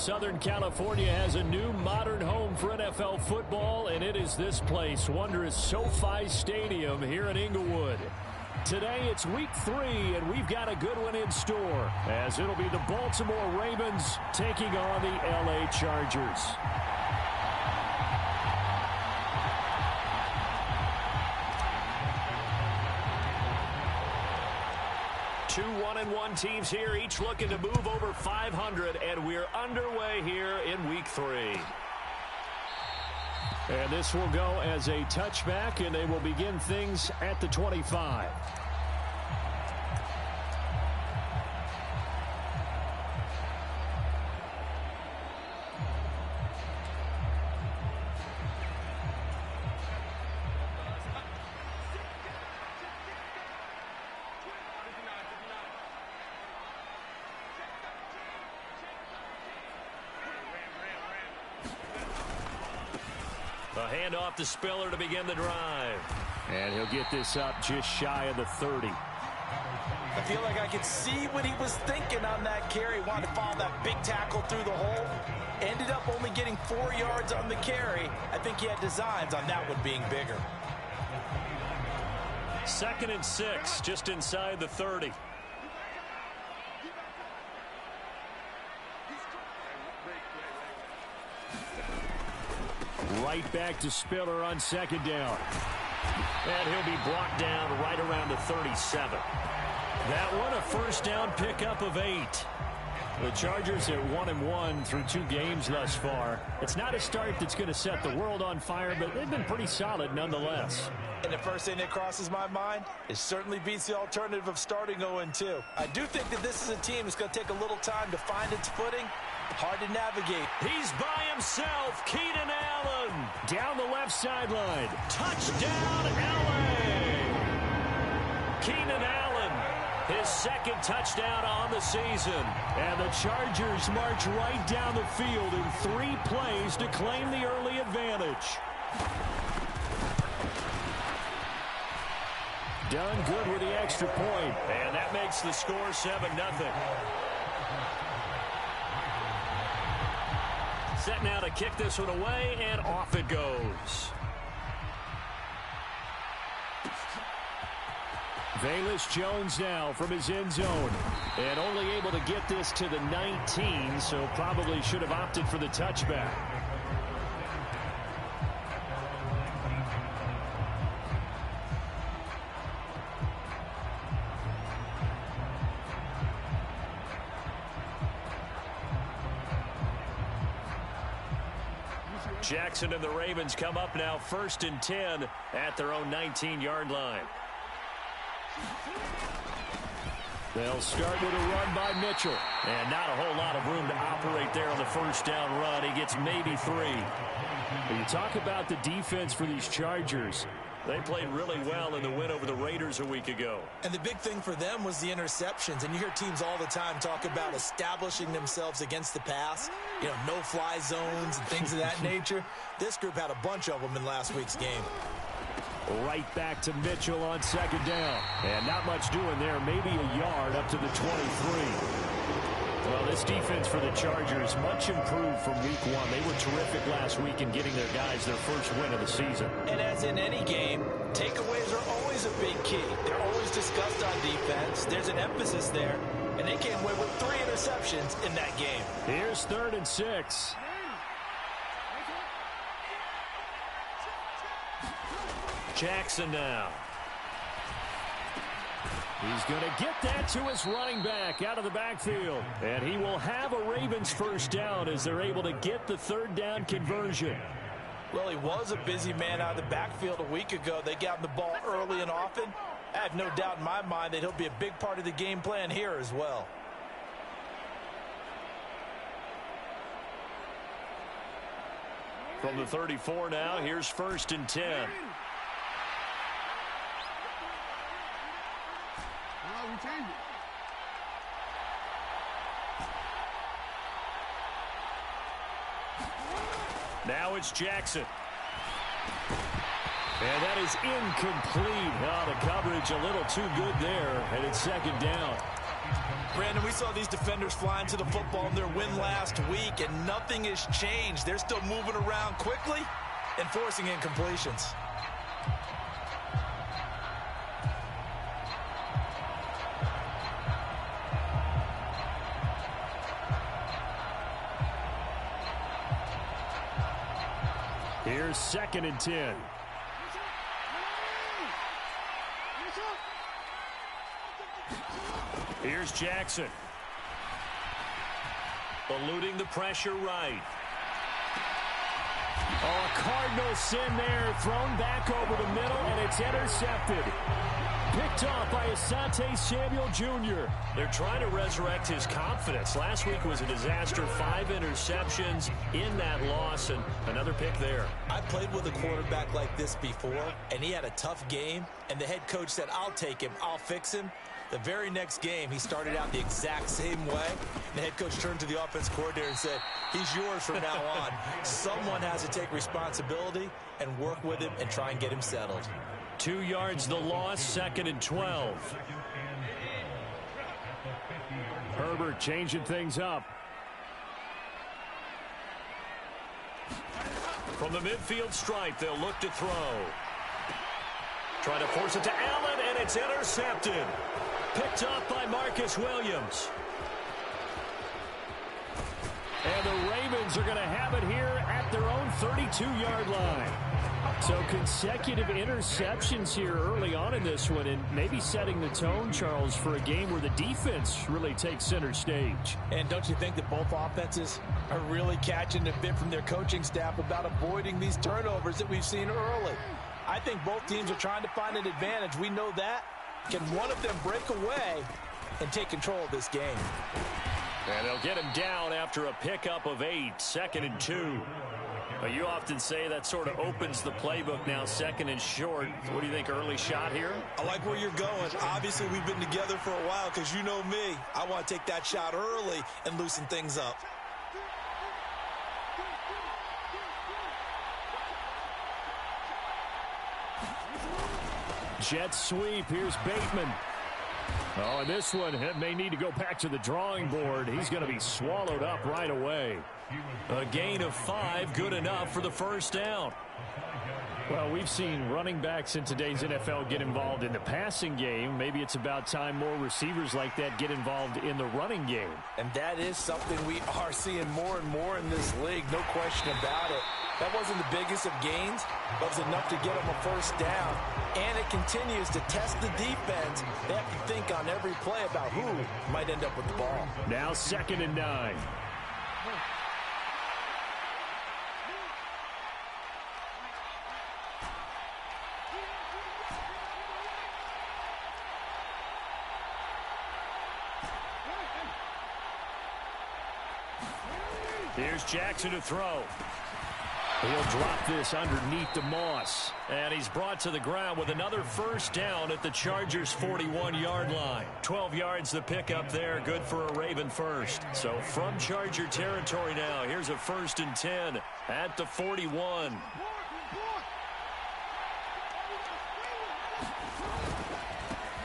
Southern California has a new modern home for NFL football, and it is this place, wondrous SoFi Stadium here in Inglewood. Today it's week 3, and we've got a good one in store, as it'll be the Baltimore Ravens taking on the LA Chargers. Two 1-1 teams here, each looking to move over 500, and we're underway here in week 3. And this will go as a touchback, and they will begin things at the 25. A handoff to Spiller to begin the drive. And he'll get this up just shy of the 30. I feel like I could see what he was thinking on that carry. Wanted to follow that big tackle through the hole. Ended up only getting 4 yards on the carry. I think he had designs on that one being bigger. 2nd and 6, just inside the 30. Right back to Spiller on 2nd down. And he'll be brought down right around the 37. That one a first down pickup of 8. The Chargers are 1-1 through 2 games thus far. It's not a start that's going to set the world on fire, but they've been pretty solid nonetheless. And the first thing that crosses my mind is certainly beats the alternative of starting 0-2. I do think that this is a team that's going to take a little time to find its footing. Hard to navigate. He's by himself. Keenan Allen down the left sideline. Touchdown, LA! Keenan Allen, his 2nd touchdown on the season. And the Chargers march right down the field in 3 plays to claim the early advantage. Done good with the extra point. And that makes the score 7-0. Set now to kick this one away, and off it goes. Velus Jones now from his end zone. And only able to get this to the 19, so probably should have opted for the touchback. Jackson and the Ravens come up now 1st and 10 at their own 19-yard line. They'll start with a run by Mitchell. And not a whole lot of room to operate there on the first down run. He gets maybe 3. When you talk about the defense for these Chargers, they played really well in the win over the Raiders a week ago. And the big thing for them was the interceptions. And you hear teams all the time talk about establishing themselves against the pass. You know, no-fly zones and things of that nature. This group had a bunch of them in last week's game. Right back to Mitchell on 2nd down. And not much doing there. Maybe a yard up to the 23. Well, this defense for the Chargers, much improved from week 1. They were terrific last week in getting their guys their first win of the season. And as in any game, takeaways are always a big key. They're always discussed on defense. There's an emphasis there. And they came away with 3 interceptions in that game. Here's 3rd and 6. Jackson now. He's going to get that to his running back out of the backfield. And he will have a Ravens first down as they're able to get the 3rd down conversion. Well, he was a busy man out of the backfield a week ago. They got him the ball early and often. I have no doubt in my mind that he'll be a big part of the game plan here as well. From the 34 now, here's 1st and 10. Now it's Jackson. And that is incomplete. Oh, the coverage a little too good there, and it's 2nd down. Brandon, we saw these defenders flying to the football in their win last week, and nothing has changed. They're still moving around quickly and forcing incompletions. Here's 2nd and 10. Here's Jackson. Eluding the pressure right. Oh, a Cardinal sin there. Thrown back over the middle, and it's intercepted. Picked off by Asante Samuel Jr. They're trying to resurrect his confidence. Last week was a disaster. 5 interceptions in that loss, and another pick there. I played with a quarterback like this before, and he had a tough game, and the head coach said, I'll take him, I'll fix him. The very next game, he started out the exact same way. The head coach turned to the offense coordinator and said, he's yours from now on. Someone has to take responsibility and work with him and try and get him settled. 2 yards the loss, 2nd and 12. Herbert changing things up. From the midfield stripe, they'll look to throw. Trying to force it to Allen, and it's intercepted. Picked off by Marcus Williams. And the Ravens are going to have it here at their own 32-yard line. So consecutive interceptions here early on in this one, and maybe setting the tone, Charles, for a game where the defense really takes center stage. And don't you think that both offenses are really catching the bit from their coaching staff about avoiding these turnovers that we've seen early? I think both teams are trying to find an advantage. We know that. Can one of them break away and take control of this game? And they'll get him down after a pickup of 8, 2nd and 2. But you often say that sort of opens the playbook now, 2nd and short. What do you think, early shot here? I like where you're going. Obviously, we've been together for a while because you know me. I want to take that shot early and loosen things up. Jet sweep. Here's Bateman. Oh, and this one may need to go back to the drawing board. He's going to be swallowed up right away. A gain of 5, good enough for the first down. Well, we've seen running backs in today's NFL get involved in the passing game. Maybe it's about time more receivers like that get involved in the running game. And that is something we are seeing more and more in this league, no question about it. That wasn't the biggest of gains, but it was enough to get them a first down. And it continues to test the defense. They have to think on every play about who might end up with the ball. Now 2nd and 9. Here's Jackson to throw. He'll drop this underneath the Moss. And he's brought to the ground with another first down at the Chargers' 41-yard line. 12 yards the pickup there, good for a Raven first. So from Charger territory now, here's a 1st and 10 at the 41.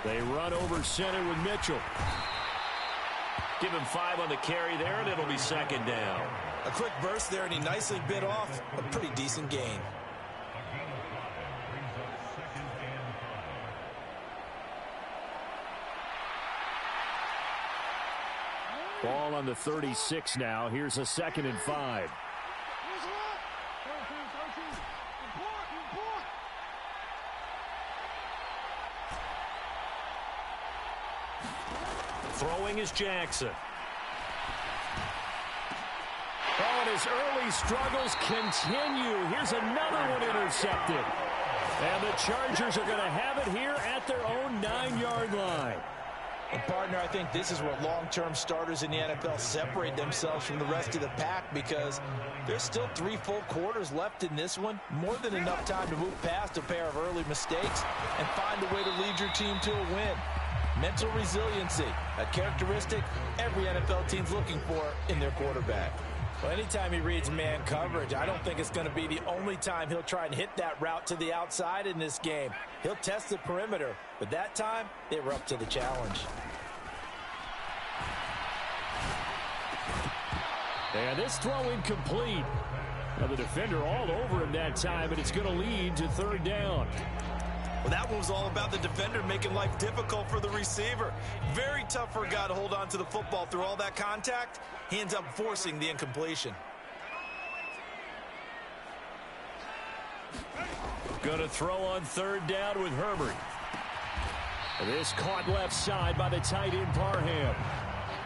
They run over center with Mitchell. Give him 5 on the carry there, and it'll be 2nd down. A quick burst there, and he nicely bit off a pretty decent gain. Ball on the 36 now. Here's a 2nd and 5. Throwing is Jackson. Oh, and his early struggles continue. Here's another one intercepted. And the Chargers are going to have it here at their own 9-yard line. And partner, I think this is where long-term starters in the NFL separate themselves from the rest of the pack, because there's still 3 full quarters left in this one. More than enough time to move past a pair of early mistakes and find a way to lead your team to a win. Mental resiliency, a characteristic every NFL team's looking for in their quarterback. Well, anytime he reads man coverage, I don't think it's going to be the only time he'll try and hit that route to the outside in this game. He'll test the perimeter, but that time, they were up to the challenge. And this throw incomplete. Now the defender all over him that time, and it's going to lead to third down. Well, that one was all about the defender making life difficult for the receiver. Very tough for a guy to hold on to the football through all that contact. He ends up forcing the incompletion. Going to throw on third down with Herbert. This caught left side by the tight end Parham.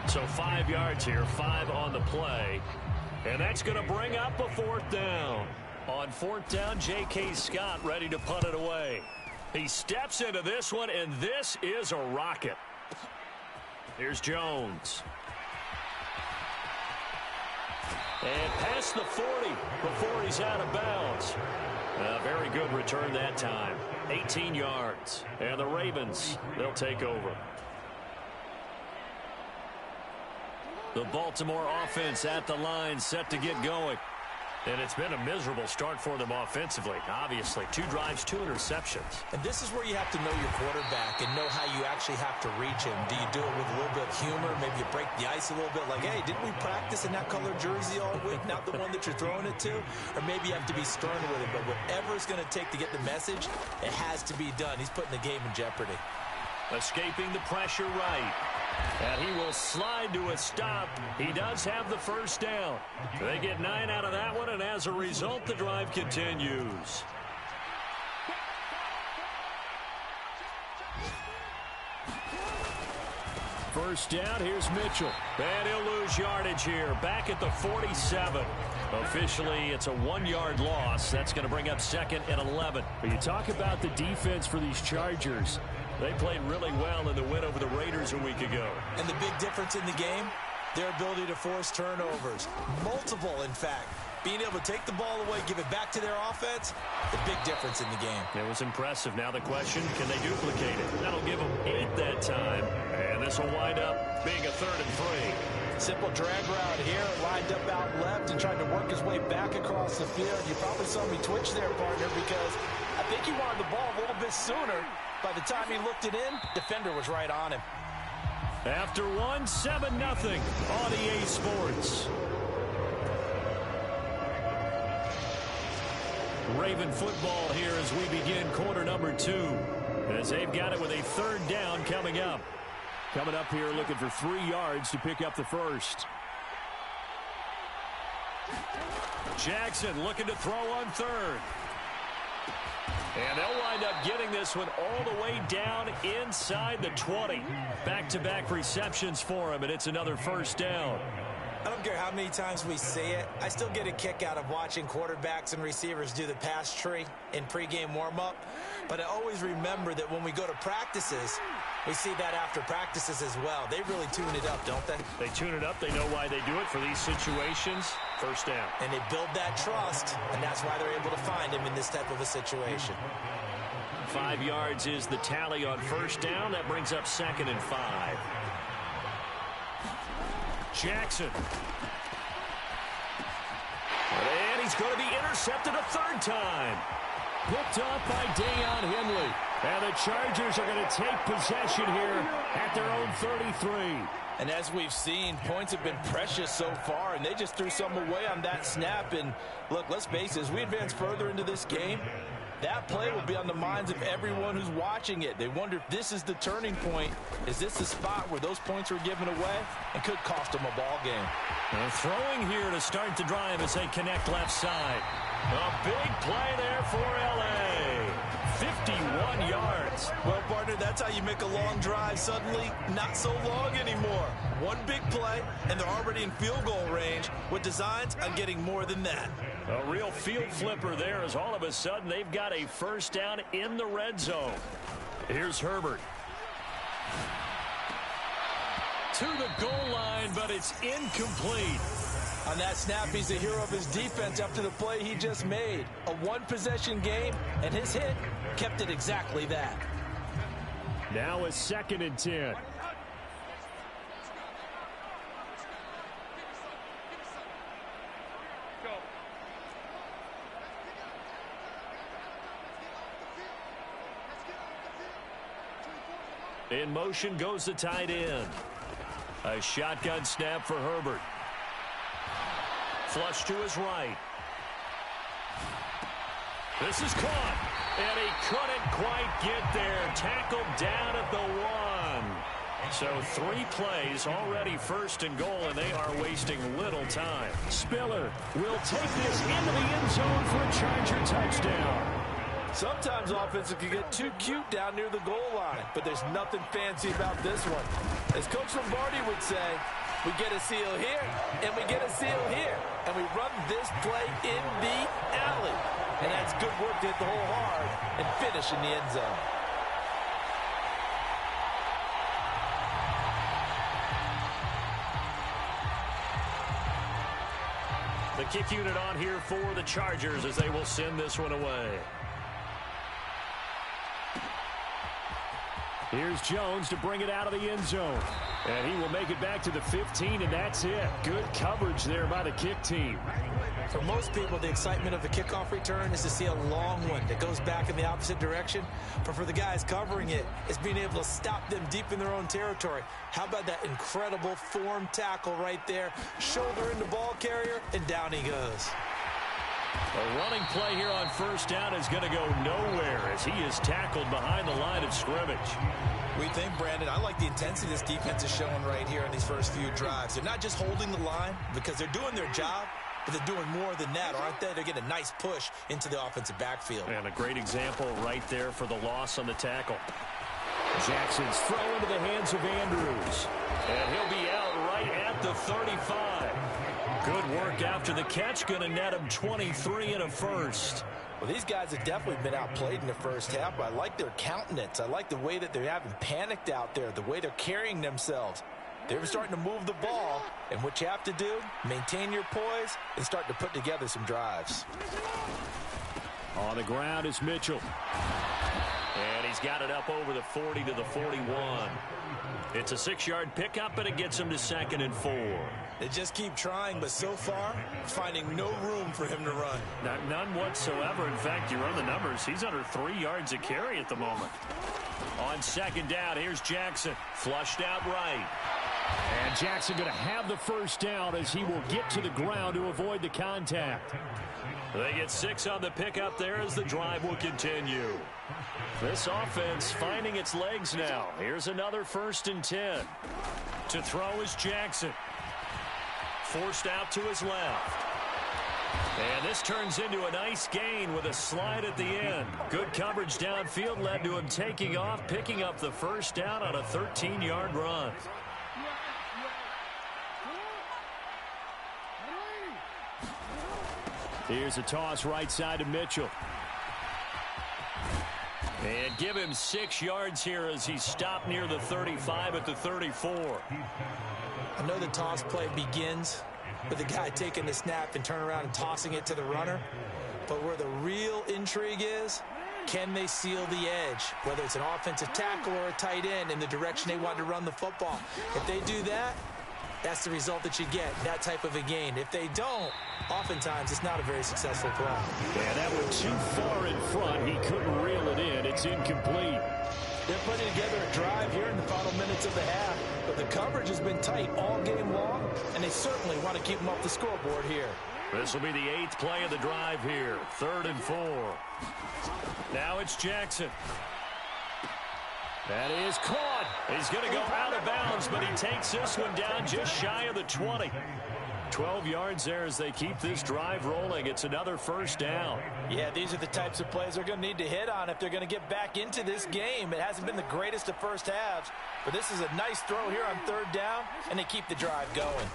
So 5 yards here, 5 on the play. And that's going to bring up a fourth down. On fourth down, J.K. Scott ready to punt it away. He steps into this one, and this is a rocket. Here's Jones. And past the 40 before he's out of bounds. A very good return that time. 18 yards. And the Ravens, they'll take over. The Baltimore offense at the line, set to get going. And it's been a miserable start for them offensively. Obviously, 2 drives, 2 interceptions. And this is where you have to know your quarterback and know how you actually have to reach him. Do you do it with a little bit of humor? Maybe you break the ice a little bit like, hey, didn't we practice in that color jersey all week? Not the one that you're throwing it to? Or maybe you have to be stern with it. But whatever it's going to take to get the message, it has to be done. He's putting the game in jeopardy. Escaping the pressure right. And he will slide to a stop. He does have the first down. They get 9 out of that one, and as a result, the drive continues. First down, here's Mitchell. And he'll lose yardage here, back at the 47. Officially, it's a 1-yard loss. That's going to bring up 2nd and 11. But you talk about the defense for these Chargers. They played really well in the win over the Raiders a week ago. And the big difference in the game, their ability to force turnovers. Multiple, in fact. Being able to take the ball away, give it back to their offense, the big difference in the game. It was impressive. Now the question, can they duplicate it? That'll give them 8 that time. And this will wind up being a 3rd and 3. Simple drag route here, lined up out left and tried to work his way back across the field. You probably saw me twitch there, partner, because I think he wanted the ball a little bit sooner. By the time he looked it in, defender was right on him. After 1, 7-0 on EA Sports. Raven football here as we begin quarter number 2. As they've got it with a 3rd down coming up. Coming up here looking for 3 yards to pick up the first. Jackson looking to throw on 3rd. And they'll wind up getting this one all the way down inside the 20. Back-to-back receptions for him, and it's another first down. I don't care how many times we say it. I still get a kick out of watching quarterbacks and receivers do the pass tree in pregame warm-up. But I always remember that when we go to practices, we see that after practices as well. They really tune it up, don't they? They tune it up. They know why they do it for these situations. First down. And they build that trust, and that's why they're able to find him in this type of a situation. 5 yards is the tally on first down. That brings up 2nd and 5. Jackson. And he's going to be intercepted a 3rd time. Picked off by Deion Henley. And the Chargers are going to take possession here at their own 33. And as we've seen, points have been precious so far, and they just threw some away on that snap. And look, let's face it, as we advance further into this game, that play will be on the minds of everyone who's watching it. They wonder if this is the turning point. Is this the spot where those points are given away and could cost them a ball game? Throwing here to start the drive as they connect left side. A big play there for L.A. 51 yards. Well, partner, that's how you make a long drive suddenly not so long anymore. One big play, and they're already in field goal range with designs on getting more than that. A real field flipper there as all of a sudden they've got a first down in the red zone. Here's Herbert. To the goal line, but it's incomplete. On that snap, he's a hero of his defense after the play he just made. A one-possession game, and his hit kept it exactly that. Now a 2nd and 10. In motion goes the tight end. A shotgun snap for Herbert. Flush to his right. This is caught, and he couldn't quite get there. Tackled down at the 1. So 3 plays, already first and goal, and they are wasting little time. Spiller will take this into the end zone for a Charger touchdown. Sometimes offenses can get too cute down near the goal line, but there's nothing fancy about this one. As Coach Lombardi would say, we get a seal here, and we get a seal here, and we run this play in the alley. And that's good work to hit the hole hard and finish in the end zone. The kick unit on here for the Chargers as they will send this one away. Here's Jones to bring it out of the end zone. And he will make it back to the 15, and that's it. Good coverage there by the kick team. For most people, the excitement of the kickoff return is to see a long one that goes back in the opposite direction. But for the guys covering it, it's being able to stop them deep in their own territory. How about that incredible form tackle right there? Shoulder in the ball carrier, and down he goes. A running play here on first down is going to go nowhere as he is tackled behind the line of scrimmage. We think, Brandon, I like the intensity this defense is showing right here in these first few drives. They're not just holding the line because they're doing their job, but they're doing more than that, aren't they? They're getting a nice push into the offensive backfield. And a great example right there for the loss on the tackle. Jackson's throw into the hands of Andrews. And he'll be out right at the 35. Good work after the catch. Going to net him 23 and a first. Well, these guys have definitely been outplayed in the first half, but I like their countenance. I like the way that they haven't panicked out there, the way they're carrying themselves. They're starting to move the ball, and what you have to do, maintain your poise and start to put together some drives. On the ground is Mitchell. And he's got it up over the 40 to the 41. It's a 6-yard pickup, and it gets him to 2nd and 4. They just keep trying, but so far, finding no room for him to run. None whatsoever. In fact, you run the numbers. He's under 3 yards a carry at the moment. On 2nd down, here's Jackson. Flushed out right. And Jackson going to have the first down as he will get to the ground to avoid the contact. They get 6 on the pickup there as the drive will continue. This offense finding its legs now. Here's another 1st and 10. To throw is Jackson. Forced out to his left. And this turns into a nice gain with a slide at the end. Good coverage downfield led to him taking off, picking up the first down on a 13-yard run. Here's a toss right side to Mitchell. And give him 6 yards here as he stopped near the 35 at the 34. I know the toss play begins with the guy taking the snap and turn around and tossing it to the runner. But where the real intrigue is, can they seal the edge? Whether it's an offensive tackle or a tight end in the direction they want to run the football. If they do that, that's the result that you get, that type of a gain. If they don't, oftentimes it's not a very successful play. Yeah, that went too far in front. He couldn't reel it in. It's incomplete. They're putting together a drive here in the final minutes of the half, but the coverage has been tight all game long, and they certainly want to keep them off the scoreboard here. This will be the 8th play of the drive here. 3rd and 4. Now it's Jackson. That is caught. He's going to go out of bounds, but he takes this one down just shy of the 20. 12 yards there as they keep this drive rolling. It's another first down. Yeah, these are the types of plays they're going to need to hit on if they're going to get back into this game. It hasn't been the greatest of first halves, but this is a nice throw here on 3rd down, and they keep the drive going.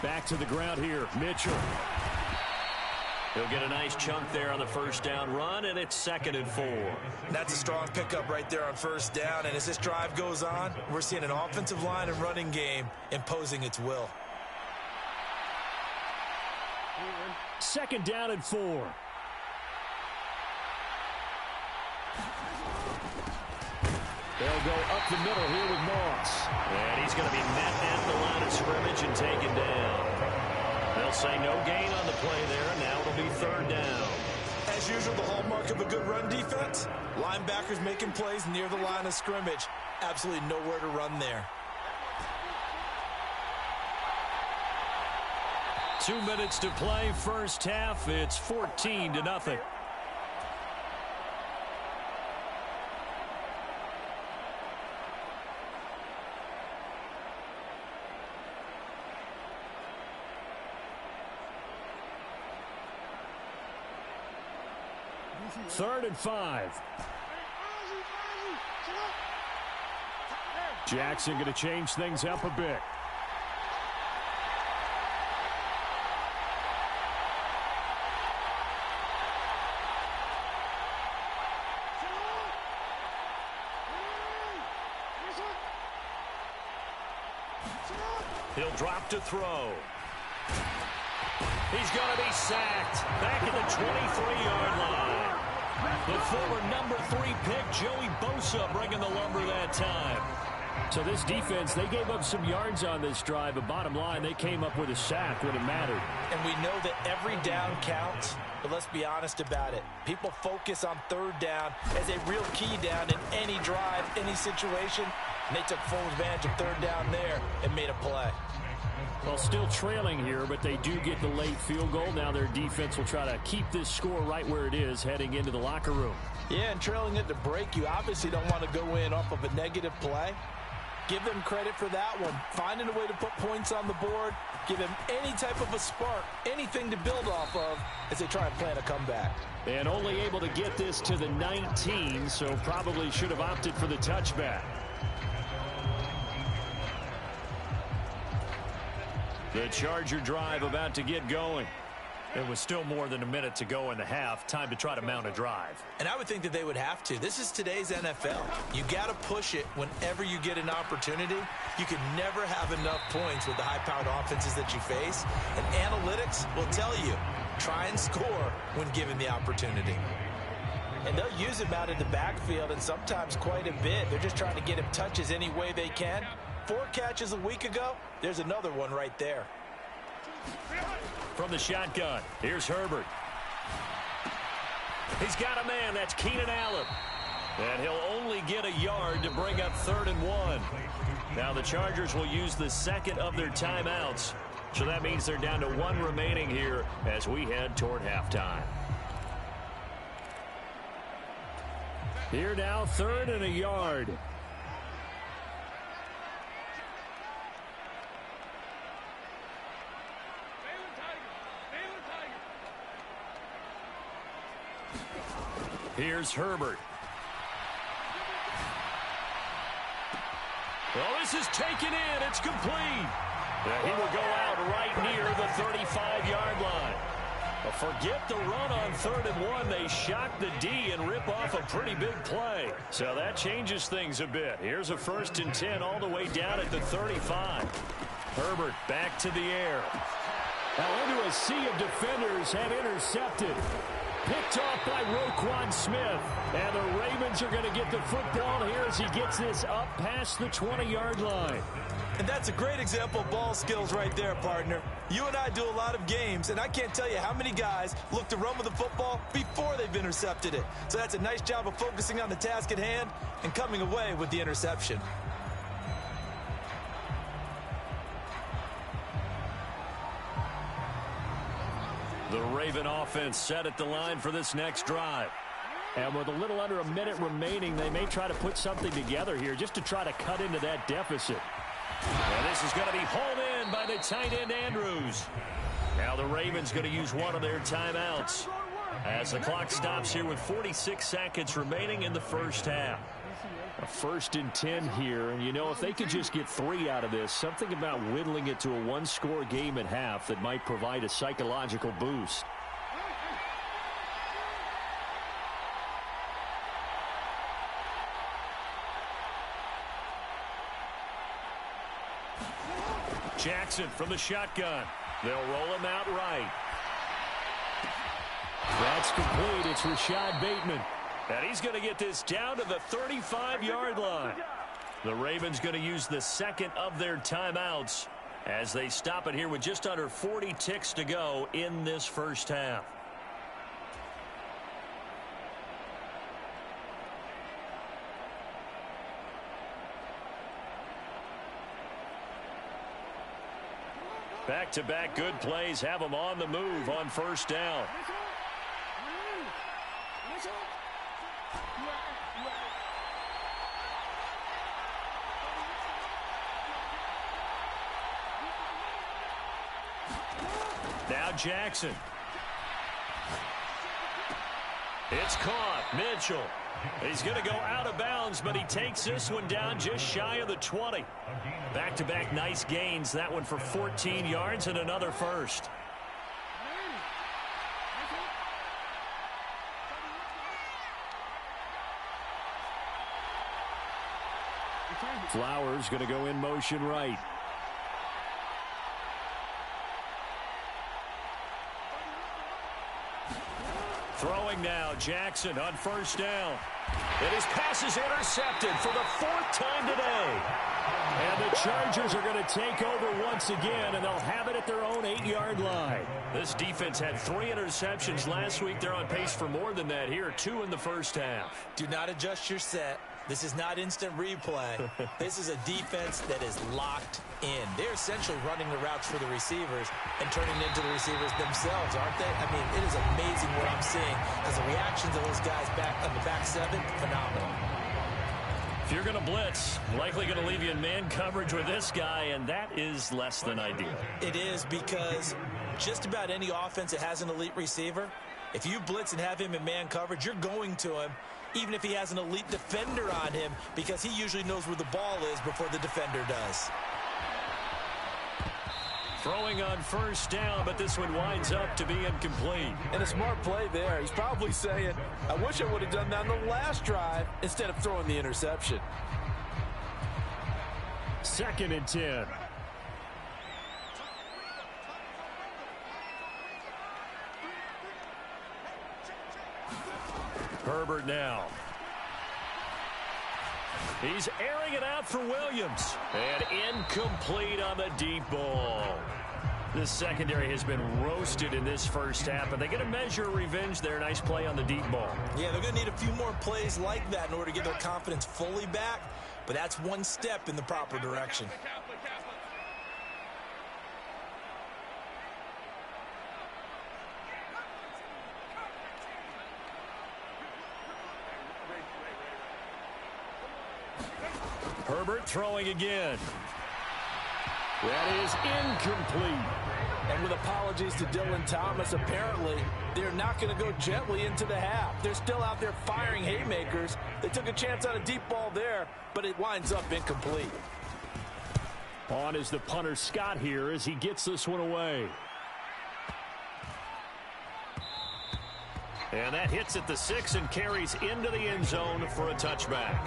Back to the ground here, Mitchell. He'll get a nice chunk there on the first down run, and it's 2nd and 4. That's a strong pickup right there on 1st down, and as this drive goes on, we're seeing an offensive line and running game imposing its will. 2nd down and 4. They'll go up the middle here with Moss. And he's going to be met at the line of scrimmage and taken down. They'll say no gain on the play there. Now it'll be 3rd down. As usual, the hallmark of a good run defense, linebackers making plays near the line of scrimmage. Absolutely nowhere to run there. 2 minutes to play first half. It's 14-0. Third and 5. Jackson going to change things up a bit. He'll drop to throw. He's going to be sacked back at the 23-yard line. The former number 3 pick, Joey Bosa, bringing the lumber that time. So this defense, they gave up some yards on this drive, but bottom line, they came up with a sack when it mattered. And we know that every down counts, but let's be honest about it. People focus on third down as a real key down in any drive, any situation, and they took full advantage of third down there and made a play. Well, still trailing here, but they do get the late field goal. Now their defense will try to keep this score right where it is heading into the locker room. Yeah, and trailing it to break, you obviously don't want to go in off of a negative play. Give them credit for that one. Finding a way to put points on the board, give them any type of a spark, anything to build off of as they try and plan a comeback. And only able to get this to the 19, so probably should have opted for the touchback. The Charger drive about to get going. There was still more than a minute to go in the half. Time to try to mount a drive. And I would think that they would have to. This is today's NFL. You got to push it whenever you get an opportunity. You can never have enough points with the high-powered offenses that you face. And analytics will tell you, try and score when given the opportunity. And they'll use him out in the backfield, and sometimes quite a bit. They're just trying to get him touches any way they can. 4 catches a week ago, there's another one right there. From the shotgun, here's Herbert. He's got a man, that's Keenan Allen. And he'll only get a yard to bring up 3rd and 1. Now the Chargers will use the second of their timeouts. So that means they're down to 1 remaining here as we head toward halftime. Here now, 3rd and a yard. Here's Herbert. Well, this is taken in. It's complete. He will go out right near the 35-yard line. Well, forget the run on 3rd and 1. They shock the D and rip off a pretty big play. So that changes things a bit. Here's a 1st and 10 all the way down at the 35. Herbert back to the air. Now into a sea of defenders and intercepted. Picked off by Roquan Smith. And the Ravens are going to get the football here as he gets this up past the 20-yard line. And that's a great example of ball skills right there, partner. You and I do a lot of games, and I can't tell you how many guys look to run with the football before they've intercepted it. So that's a nice job of focusing on the task at hand and coming away with the interception. The Raven offense set at the line for this next drive. And with a little under a minute remaining, they may try to put something together here just to try to cut into that deficit. And this is going to be hauled in by the tight end, Andrews. Now the Ravens going to use one of their timeouts as the clock stops here with 46 seconds remaining in the first half. A 1st and 10 here, and you know, if they could just get 3 out of this, something about whittling it to a 1-score game at half that might provide a psychological boost. Jackson from the shotgun. They'll roll him out right. That's complete. It's Rashad Bateman. And he's going to get this down to the 35-yard line. The Ravens going to use the second of their timeouts as they stop it here with just under 40 ticks to go in this first half. Back-to-back good plays have them on the move on first down. Now Jackson. It's caught. Mitchell. He's going to go out of bounds, but he takes this one down just shy of the 20. Back-to-back nice gains. That one for 14 yards and another first. Flowers going to go in motion right. Throwing now, Jackson on first down. And his pass is intercepted for the 4th time today. And the Chargers are going to take over once again, and they'll have it at their own 8-yard line. This defense had 3 interceptions last week. They're on pace for more than that here, 2 in the first half. Do not adjust your set. This is not instant replay. This is a defense that is locked in. They're essentially running the routes for the receivers and turning into the receivers themselves, aren't they? I mean, it is amazing what I'm seeing because the reactions of those guys back on the back 7, phenomenal. If you're going to blitz, likely going to leave you in man coverage with this guy, and that is less than ideal. It is, because just about any offense that has an elite receiver, if you blitz and have him in man coverage, you're going to him, even if he has an elite defender on him, because he usually knows where the ball is before the defender does. Throwing on first down, but this one winds up to be incomplete. And a smart play there. He's probably saying, I wish I would have done that on the last drive instead of throwing the interception. 2nd and 10. Herbert now. He's airing it out for Williams. And incomplete on the deep ball. This secondary has been roasted in this first half, but they get a measure of revenge there. Nice play on the deep ball. Yeah, they're going to need a few more plays like that in order to get their confidence fully back, but that's one step in the proper direction. Herbert throwing again. That is incomplete. And with apologies to Dylan Thomas, apparently they're not going to go gently into the half. They're still out there firing haymakers. They took a chance on a deep ball there, but it winds up incomplete. On is the punter Scott here as he gets this one away. And that hits at the 6 and carries into the end zone for a touchback.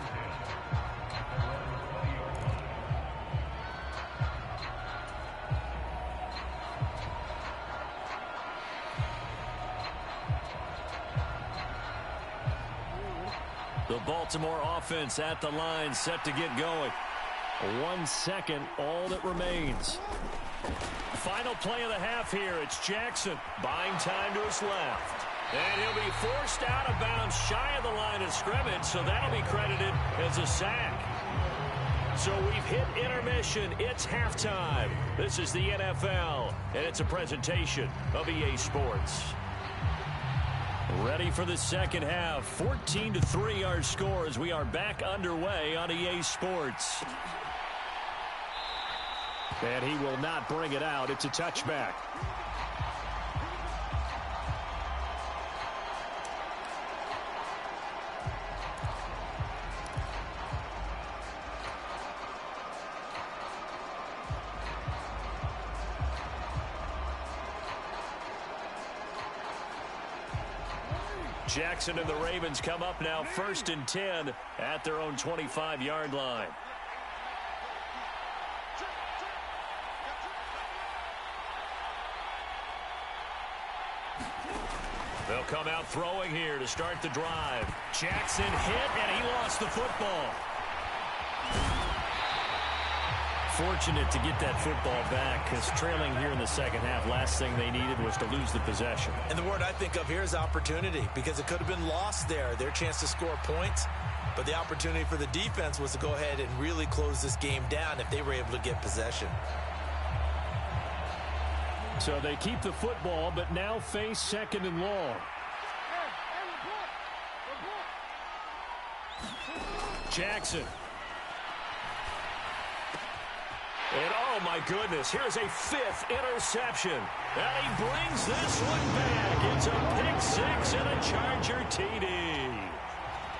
The Baltimore offense at the line, set to get going. 1 second, all that remains. Final play of the half here. It's Jackson buying time to his left. And he'll be forced out of bounds shy of the line of scrimmage, so that'll be credited as a sack. So we've hit intermission. It's halftime. This is the NFL, and it's a presentation of EA Sports. Ready for the second half. 14-3 our score as we are back underway on EA Sports. And he will not bring it out. It's a touchback. Jackson and the Ravens come up now 1st and 10 at their own 25-yard line. They'll come out throwing here to start the drive. Jackson hit, and he lost the football. Fortunate to get that football back, because trailing here in the second half, last thing they needed was to lose the possession. And the word I think of here is opportunity, because it could have been lost there, their chance to score points. But the opportunity for the defense was to go ahead and really close this game down if they were able to get possession. So they keep the football, but now face second and long. Jackson. And oh my goodness, here's a 5th interception. And he brings this one back. It's a pick 6 and a Charger TD.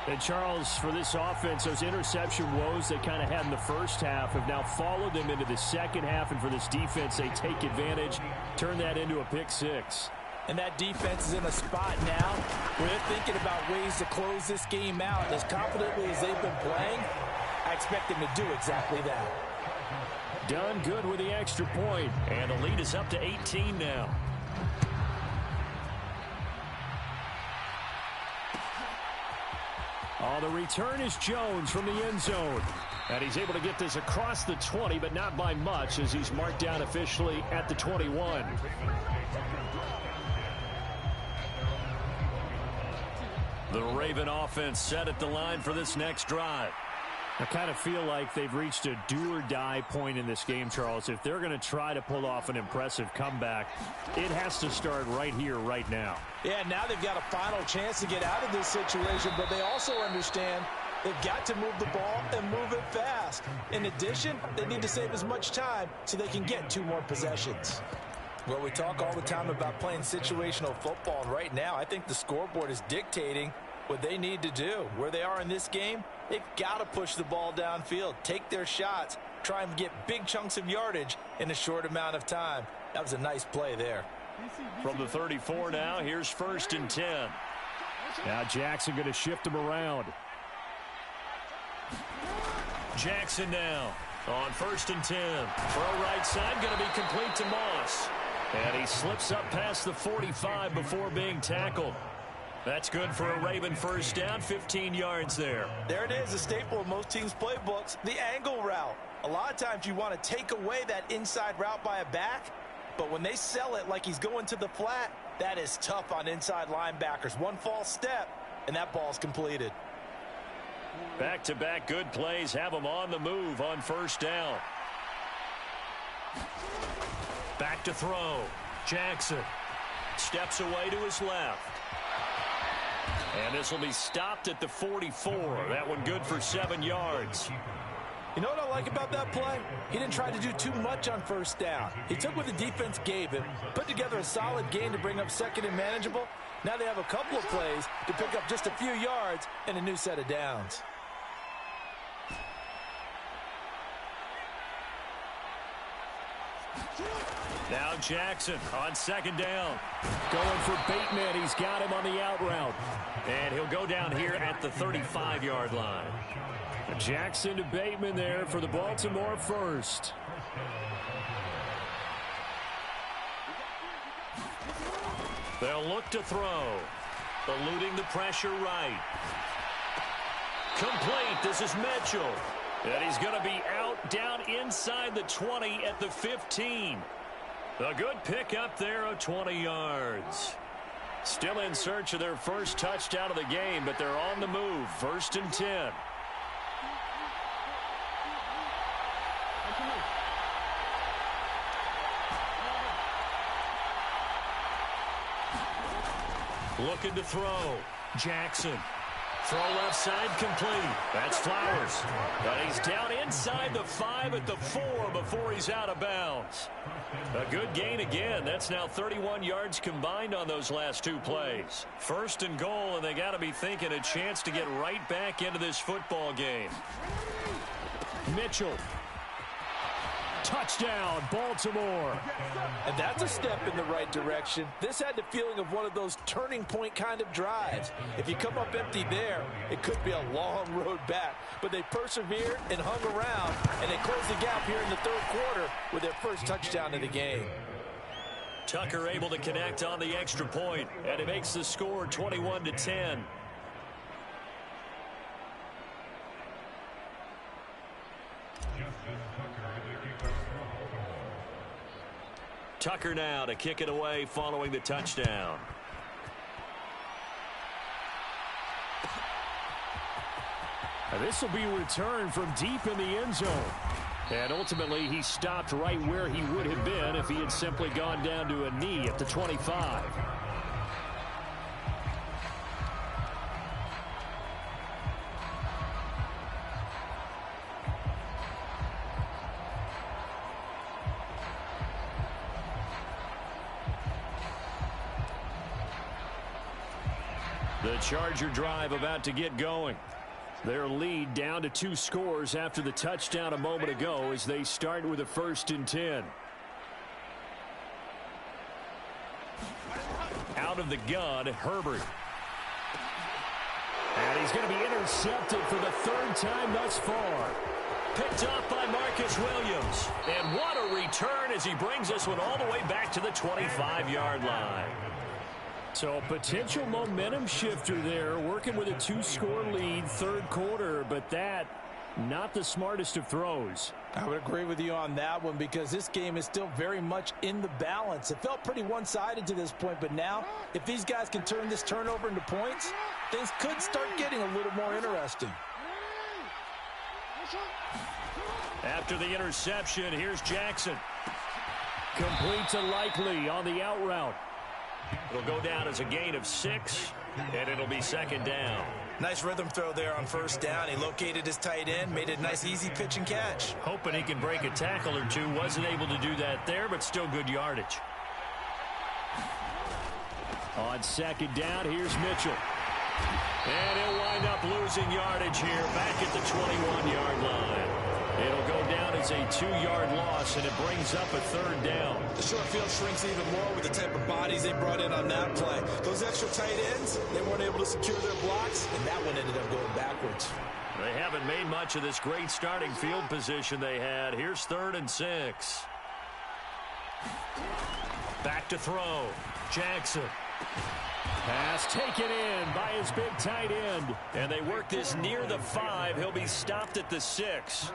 And Charles, for this offense, those interception woes they kind of had in the first half have now followed them into the second half. And for this defense, they take advantage, turn that into a pick 6. And that defense is in a spot now where they're thinking about ways to close this game out. As confidently as they've been playing, I expect them to do exactly that. Done good with the extra point. And the lead is up to 18 now. Oh, the return is Jones from the end zone. And he's able to get this across the 20, but not by much as he's marked down officially at the 21. The Raven offense set at the line for this next drive. I kind of feel like they've reached a do-or-die point in this game, Charles. If they're going to try to pull off an impressive comeback, it has to start right here, right now. Yeah, now they've got a final chance to get out of this situation, but they also understand they've got to move the ball and move it fast. In addition, they need to save as much time so they can get 2 more possessions. Well, we talk all the time about playing situational football, and right now I think the scoreboard is dictating what they need to do. Where they are in this game, they've got to push the ball downfield, take their shots, try and get big chunks of yardage in a short amount of time. That was a nice play there. From the 34 now, here's 1st and 10. Now Jackson going to shift him around. Jackson now on 1st and 10. Throw right side, going to be complete to Moss. And he slips up past the 45 before being tackled. That's good for a Raven first down, 15 yards there. There it is, a staple of most teams' playbooks, the angle route. A lot of times you want to take away that inside route by a back, but when they sell it like he's going to the flat, that is tough on inside linebackers. One false step, and that ball's completed. Back-to-back good plays have them on the move on first down. Back to throw. Jackson steps away to his left. And this will be stopped at the 44. That one good for 7 yards. You know what I like about that play? He didn't try to do too much on first down. He took what the defense gave him, put together a solid game to bring up second and manageable. Now they have a couple of plays to pick up just a few yards and a new set of downs. Now Jackson on 2nd down. Going for Bateman. He's got him on the out route. And he'll go down here at the 35-yard line. Jackson to Bateman there for the Baltimore first. They'll look to throw. Eluding the pressure right. Complete. This is Mitchell. And he's going to be out down inside the 20 at the 15. A good pick up there of 20 yards. Still in search of their first touchdown of the game, but they're on the move. 1st and 10. Looking to throw. Jackson. Throw left side complete. That's Flowers. But he's down inside the 5 at the 4 before he's out of bounds. A good gain again. That's now 31 yards combined on those last 2 plays. 1st and goal, and they got to be thinking a chance to get right back into this football game. Mitchell. Touchdown, Baltimore. And that's a step in the right direction. This had the feeling of one of those turning point kind of drives. If you come up empty there, it could be a long road back. But they persevered and hung around, and they closed the gap here in the 3rd quarter with their first touchdown of the game. Tucker able to connect on the extra point, and it makes the score 21-10. Tucker now to kick it away following the touchdown. This will be returned from deep in the end zone. And ultimately, he stopped right where he would have been if he had simply gone down to a knee at the 25. The Charger drive about to get going. Their lead down to 2 scores after the touchdown a moment ago as they start with a 1st and 10. Out of the gun, Herbert. And he's going to be intercepted for the 3rd time thus far. Picked off by Marcus Williams. And what a return as he brings this one all the way back to the 25-yard line. So a potential momentum shifter there, working with a 2-score lead, 3rd quarter, but that, not the smartest of throws. I would agree with you on that one because this game is still very much in the balance. It felt pretty one-sided to this point, but now, if these guys can turn this turnover into points, things could start getting a little more interesting. After the interception, here's Jackson. Complete to Likely on the out route. It'll go down as a gain of 6, and it'll be 2nd down. Nice rhythm throw there on 1st down. He located his tight end, made it a nice easy pitch and catch. Hoping he can break a tackle or two. Wasn't able to do that there, but still good yardage. On 2nd down, here's Mitchell. And he'll wind up losing yardage here back at the 21-yard line. It'll go down as a 2-yard loss, and it brings up a 3rd down. The short field shrinks even more with the type of bodies they brought in on that play. Those extra tight ends, they weren't able to secure their blocks, and that one ended up going backwards. They haven't made much of this great starting field position they had. Here's 3rd and 6. Back to throw. Jackson. Pass taken in by his big tight end. And they work this near the 5. He'll be stopped at the 6.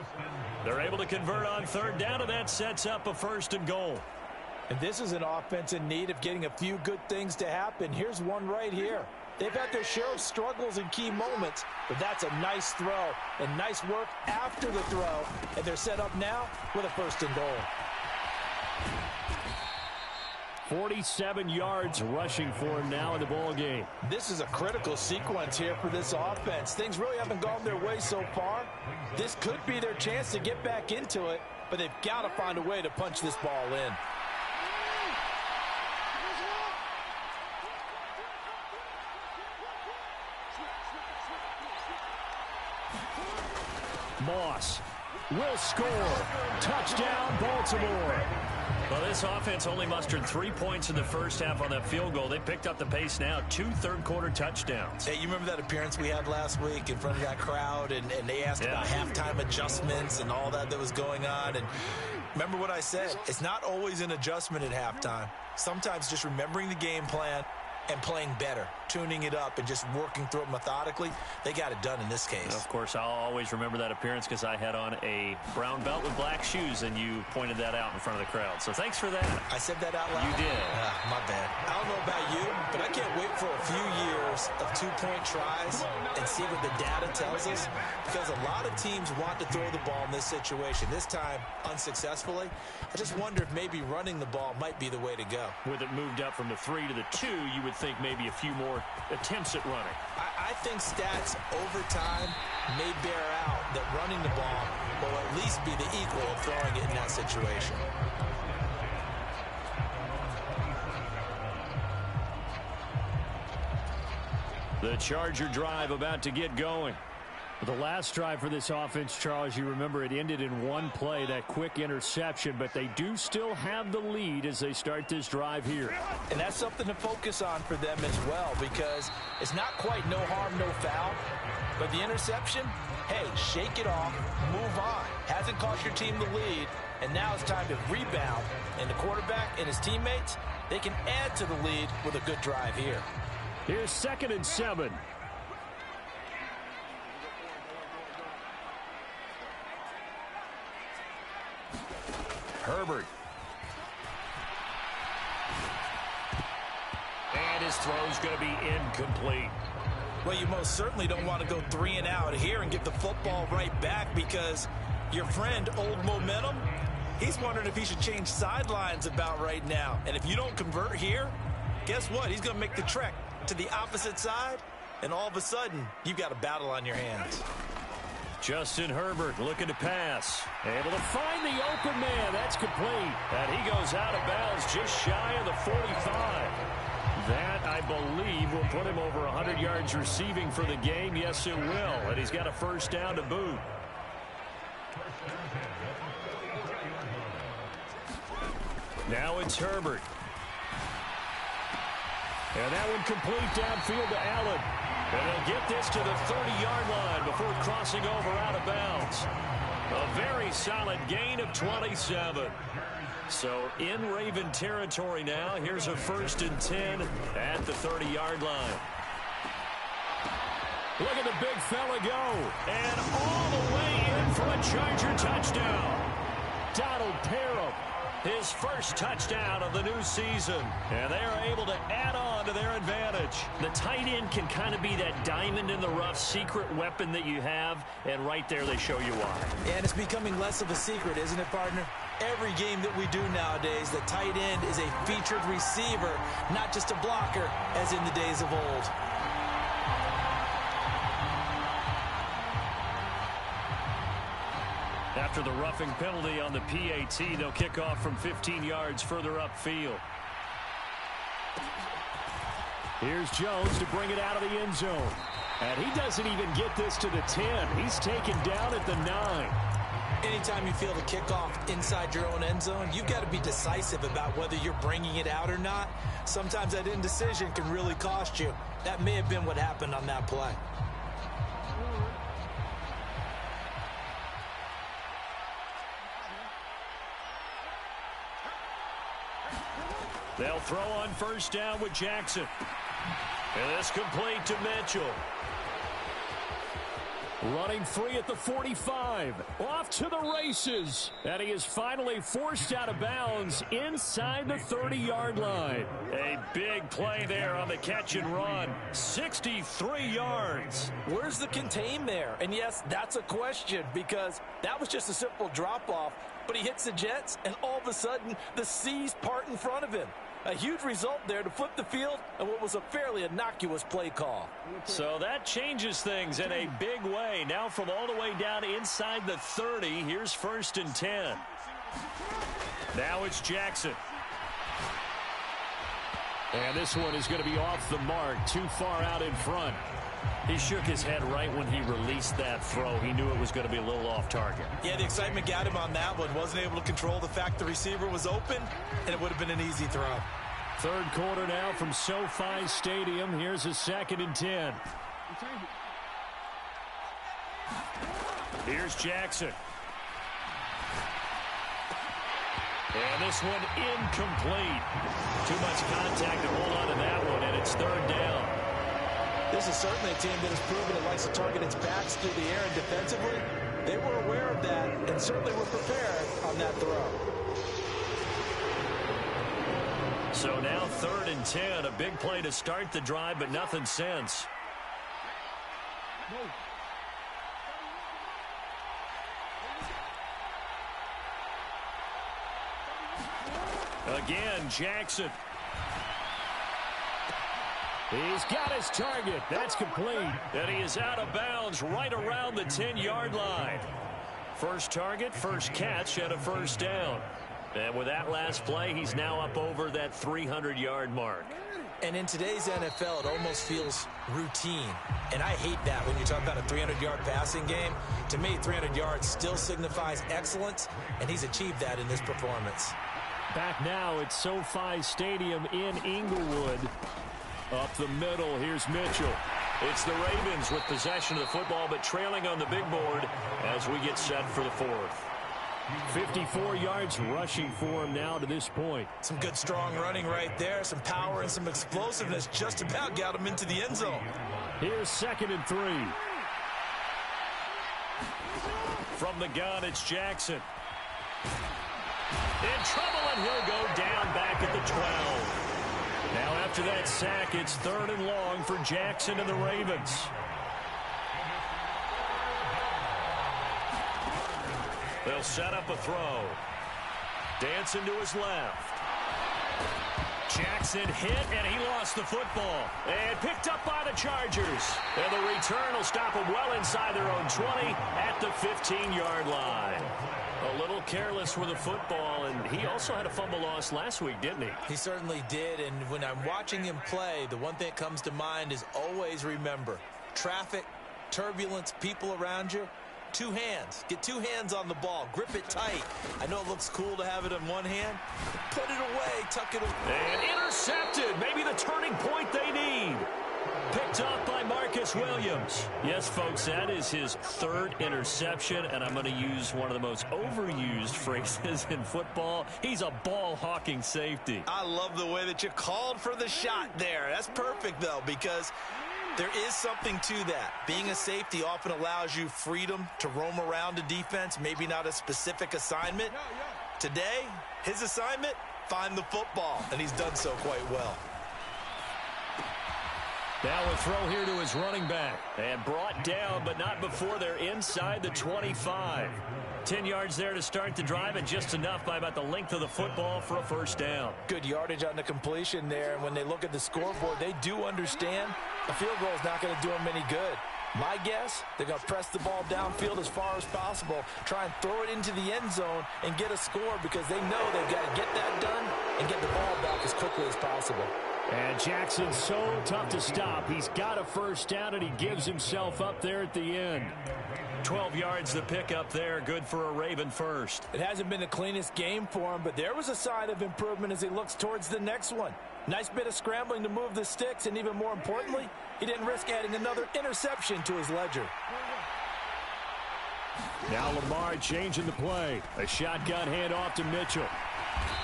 They're able to convert on 3rd down, and that sets up a 1st and goal. And this is an offense in need of getting a few good things to happen. Here's one right here. They've had their share of struggles in key moments, but that's a nice throw and nice work after the throw. And they're set up now with a 1st and goal. 47 yards rushing for him now in the ball game. This is a critical sequence here for this offense. Things really haven't gone their way so far. This could be their chance to get back into it, but they've got to find a way to punch this ball in. Moss will score. Touchdown, Baltimore. Well, this offense only mustered 3 points in the 1st half on that field goal. They picked up the pace now. 2 third-quarter touchdowns. Hey, you remember that appearance we had last week in front of that crowd, and they asked about halftime adjustments and all that was going on. And remember what I said. It's not always an adjustment at halftime. Sometimes just remembering the game plan and playing better, tuning it up and just working through it methodically. They got it done in this case. Of course, I'll always remember that appearance because I had on a brown belt with black shoes, and you pointed that out in front of the crowd. So thanks for that. I said that out loud? You did. My bad. I don't know about you, but I can't wait for a few years of 2-point tries and see what the data tells us, because a lot of teams want to throw the ball in this situation. This time, unsuccessfully. I just wonder if maybe running the ball might be the way to go. With it moved up from the 3 to the 2, you would think maybe a few more attempts at running. I think stats over time may bear out that running the ball will at least be the equal of throwing it in that situation. The Charger drive about to get going. The last drive for this offense, Charles, you remember it ended in one play, that quick interception, but they do still have the lead as they start this drive here. And that's something to focus on for them as well, because it's not quite no harm, no foul, but the interception, hey, shake it off, move on. Hasn't cost your team the lead, and now it's time to rebound. And the quarterback and his teammates, they can add to the lead with a good drive here. Here's 2nd and 7. Herbert. And his throw's going to be incomplete. Well, you most certainly don't want to go 3 and out here and get the football right back, because Your friend, Old Momentum, he's wondering if he should change sidelines about right now. And if you don't convert here, guess what? He's going to make the trek to the opposite side, and all of a sudden, you've got a battle on your hands. Justin Herbert looking to pass. Able to find the open man. That's complete. And he goes out of bounds just shy of the 45. That, I believe, will put him over 100 yards receiving for the game. Yes, it will. And he's got a first down to boot. Now it's Herbert. And that one complete downfield to Allen. And they'll get this to the 30-yard line before crossing over out of bounds. A very solid gain of 27. So in Raven territory now. Here's a 1st and 10 at the 30-yard line. Look at the big fella go. And all the way in for a Charger touchdown. Donald Parham. His first touchdown of the new season. And they are able to add on to their advantage. The tight end can kind of be that diamond in the rough secret weapon that you have. And right there they show you why. And it's becoming less of a secret, isn't it, partner? Every game that we do nowadays, the tight end is a featured receiver, not just a blocker, as in the days of old. After the roughing penalty on the PAT, they'll kick off from 15 yards further upfield. Here's Jones to bring it out of the end zone. And he doesn't even get this to the 10. He's taken down at the 9. Anytime you feel the kickoff inside your own end zone, you've got to be decisive about whether you're bringing it out or not. Sometimes that indecision can really cost you. That may have been what happened on that play. They'll throw on first down with Jackson. And this complete to Mitchell. Running free at the 45. Off to the races. And he is finally forced out of bounds inside the 30-yard line. A big play there on the catch and run. 63 yards. Where's the contain there? And yes, that's a question because that was just a simple drop-off. But he hits the Jets, and all of a sudden, the seas part in front of him. A huge result there to flip the field and what was a fairly innocuous play call. So that changes things in a big way. Now from all the way down inside the 30, here's 1st and 10. Now it's Jackson. And this one is going to be off the mark, too far out in front. He shook his head right when he released that throw. He knew it was going to be a little off target. Yeah, the excitement got him on that one. Wasn't able to control the fact the receiver was open, and it would have been an easy throw. Third quarter now from SoFi Stadium. Here's a 2nd and 10. Here's Jackson. And this one incomplete. Too much contact to hold on to that one, and it's 3rd down. This is certainly a team that has proven it likes to target its backs through the air and defensively. They were aware of that and certainly were prepared on that throw. So now 3rd and 10, a big play to start the drive, but nothing since. Again, Jackson. He's got his target. That's complete. And he is out of bounds right around the 10-yard line. First target, first catch, and a first down. And with that last play, he's now up over that 300-yard mark. And in today's NFL, it almost feels routine. And I hate that when you talk about a 300-yard passing game. To me, 300 yards still signifies excellence, and he's achieved that in this performance. Back now at SoFi Stadium in Inglewood. Up the middle, here's Mitchell. It's the Ravens with possession of the football, but trailing on the big board as we get set for the 4th. 54 yards rushing for him now to this point. Some good, strong running right there. Some power and some explosiveness just about got him into the end zone. Here's 2nd and 3. From the gun, it's Jackson. In trouble, and he'll go down back at the 12. Now after that sack, it's 3rd and long for Jackson and the Ravens. They'll set up a throw. Dancing to his left. Jackson hit, and he lost the football. And picked up by the Chargers. And the return will stop them well inside their own 20 at the 15-yard line. A little careless with the football, and he also had a fumble loss last week, didn't he? He certainly did, and when I'm watching him play, the one thing that comes to mind is always remember, traffic, turbulence, people around you, two hands. Get two hands on the ball. Grip it tight. I know it looks cool to have it in one hand. Put it away. Tuck it away. And intercepted. Maybe the turning point they need. Picked off by Marcus Williams. Yes, folks, that is his third interception, and I'm going to use one of the most overused phrases in football. He's a ball-hawking safety. I love the way that you called for the shot there. That's perfect, though, because there is something to that. Being a safety often allows you freedom to roam around a defense, maybe not a specific assignment. Today, his assignment, find the football, and he's done so quite well. Now a throw here to his running back. And brought down, but not before they're inside the 25. 10 yards there to start the drive, and just enough by about the length of the football for a first down. Good yardage on the completion there, and when they look at the scoreboard, they do understand a field goal is not going to do them any good. My guess, they're going to press the ball downfield as far as possible, try and throw it into the end zone and get a score because they know they've got to get that done and get the ball back as quickly as possible. And Jackson's so tough to stop. He's got a first down, and he gives himself up there at the end. 12 yards to pick up there. Good for a Raven first. It hasn't been the cleanest game for him, but there was a sign of improvement as he looks towards the next one. Nice bit of scrambling to move the sticks, and even more importantly, he didn't risk adding another interception to his ledger. Now Lamar changing the play. A shotgun handoff to Mitchell.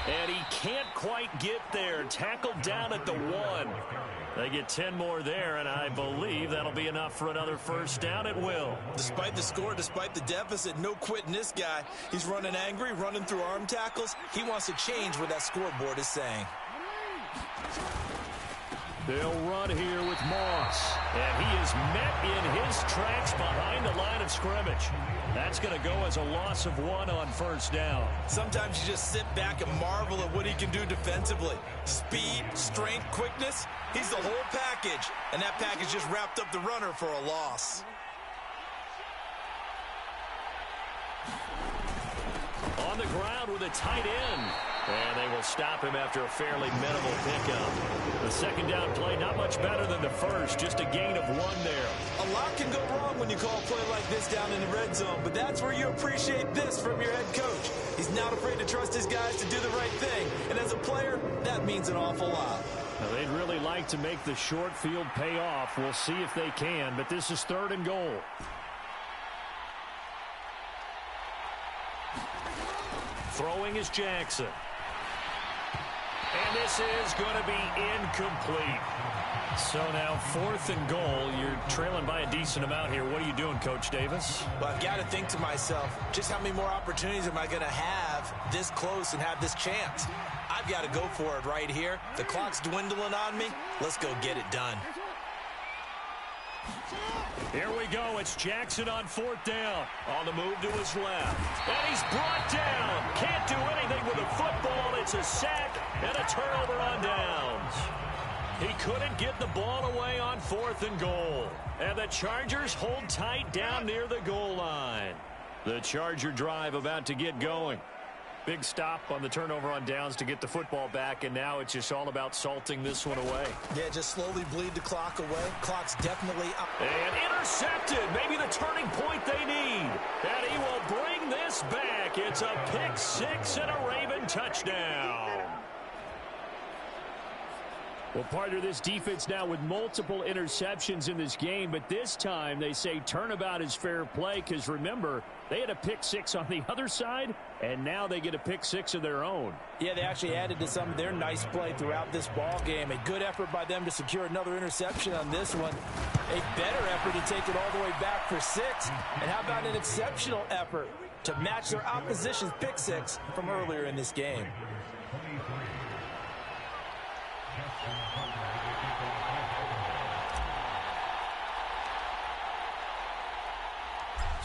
And he can't quite get there. Tackled down at the 1. They get 10 more there, and I believe that'll be enough for another first down at will. Despite the score, despite the deficit, no quitting this guy. He's running angry, running through arm tackles. He wants to change what that scoreboard is saying. They'll run here with Moss. And he is met in his tracks behind the line of scrimmage. That's going to go as a loss of 1 on first down. Sometimes you just sit back and marvel at what he can do defensively. Speed, strength, quickness. He's the whole package. And that package just wrapped up the runner for a loss. On the ground with a tight end. And they will stop him after a fairly minimal pickup. The second down play, not much better than the first. Just a gain of 1 there. A lot can go wrong when you call a play like this down in the red zone. But that's where you appreciate this from your head coach. He's not afraid to trust his guys to do the right thing. And as a player, that means an awful lot. Now, they'd really like to make the short field pay off. We'll see if they can. But this is 3rd and goal. Throwing is Jackson. And this is going to be incomplete. So now 4th and goal. You're trailing by a decent amount here. What are you doing, Coach Davis? Well, I've got to think to myself, just how many more opportunities am I going to have this close and have this chance? I've got to go for it right here. The clock's dwindling on me. Let's go get it done. Here we go. It's Jackson on 4th down. On the move to his left. And he's brought down. Can't do anything with the football. It's a sack and a turnover on downs. He couldn't get the ball away on 4th and goal. And the Chargers hold tight down near the goal line. The Charger drive about to get going. Big stop on the turnover on downs to get the football back, and now it's just all about salting this one away. Yeah, just slowly bleed the clock away. Clock's definitely up. And intercepted. Maybe the turning point they need. And he will bring this back. It's a pick 6 and a Raven touchdown. Well, partner, this defense now with multiple interceptions in this game, but this time they say turnabout is fair play because, remember, they had a pick 6 on the other side, and now they get a pick 6 of their own. Yeah, they actually added to some of their nice play throughout this ball game. A good effort by them to secure another interception on this one. A better effort to take it all the way back for 6. And how about an exceptional effort to match their opposition's pick 6 from earlier in this game?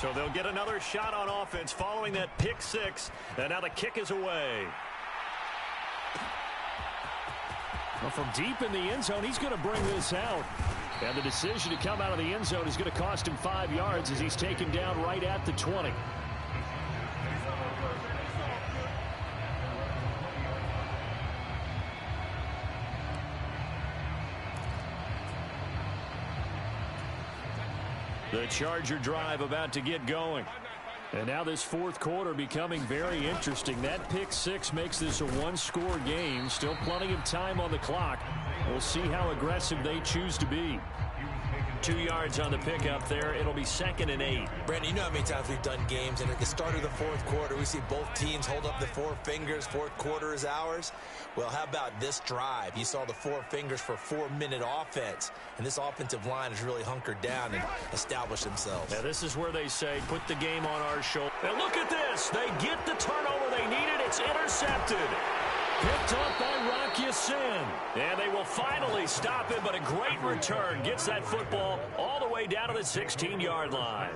So they'll get another shot on offense following that pick six. And now the kick is away. Well, from deep in the end zone, he's going to bring this out. And the decision to come out of the end zone is going to cost him 5 yards as he's taken down right at the 20. The Charger drive about to get going. And now this fourth quarter becoming very interesting. That pick six makes this a one-score game. Still plenty of time on the clock. We'll see how aggressive they choose to be. 2 yards on the pickup there. It'll be 2nd and 8. Brandon, you know how many times we've done games, and at the start of the fourth quarter, we see both teams hold up the 4 fingers. Fourth quarter is ours. Well, how about this drive? You saw the 4 fingers for 4-minute offense, and this offensive line has really hunkered down and established themselves. Now, this is where they say, put the game on our shoulder. And look at this. They get the turnover they needed. It's intercepted. Picked up by Rock Ya-Sin. And they will finally stop him, but a great return. Gets that football all the way down to the 16-yard line.